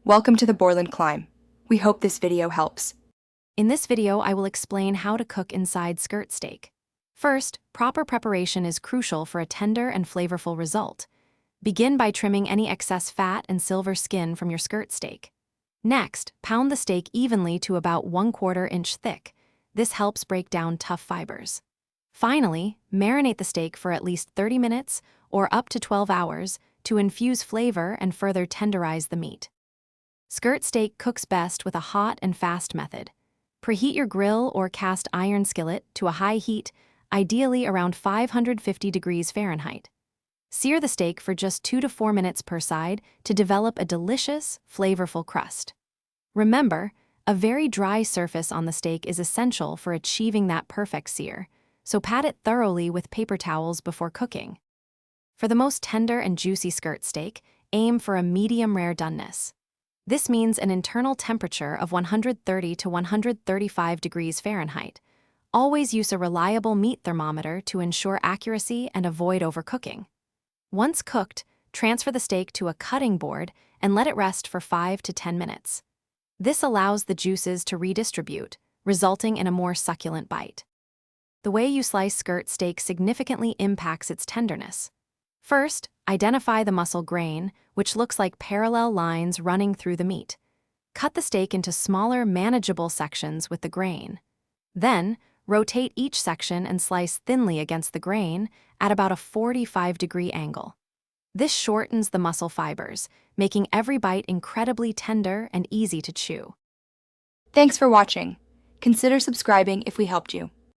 Welcome to the Borland Climb. We hope this video helps. In this video, I will explain how to cook inside skirt steak. First, proper preparation is crucial for a tender and flavorful result. Begin by trimming any excess fat and silver skin from your skirt steak. Next, pound the steak evenly to about 1/4 inch thick. This helps break down tough fibers. Finally, marinate the steak for at least 30 minutes or up to 12 hours to infuse flavor and further tenderize the meat. Skirt steak cooks best with a hot and fast method. Preheat your grill or cast iron skillet to a high heat, ideally around 550 degrees Fahrenheit. Sear the steak for just 2 to 4 minutes per side to develop a delicious, flavorful crust. Remember, a very dry surface on the steak is essential for achieving that perfect sear, so pat it thoroughly with paper towels before cooking. For the most tender and juicy skirt steak, aim for a medium rare doneness. This means an internal temperature of 130 to 135 degrees Fahrenheit. Always use a reliable meat thermometer to ensure accuracy and avoid overcooking. Once cooked, transfer the steak to a cutting board and let it rest for 5 to 10 minutes. This allows the juices to redistribute, resulting in a more succulent bite. The way you slice skirt steak significantly impacts its tenderness. First, identify the muscle grain, which looks like parallel lines running through the meat. Cut the steak into smaller, manageable sections with the grain. Then, rotate each section and slice thinly against the grain at about a 45-degree angle. This shortens the muscle fibers, making every bite incredibly tender and easy to chew. Thanks for watching. Consider subscribing if we helped you.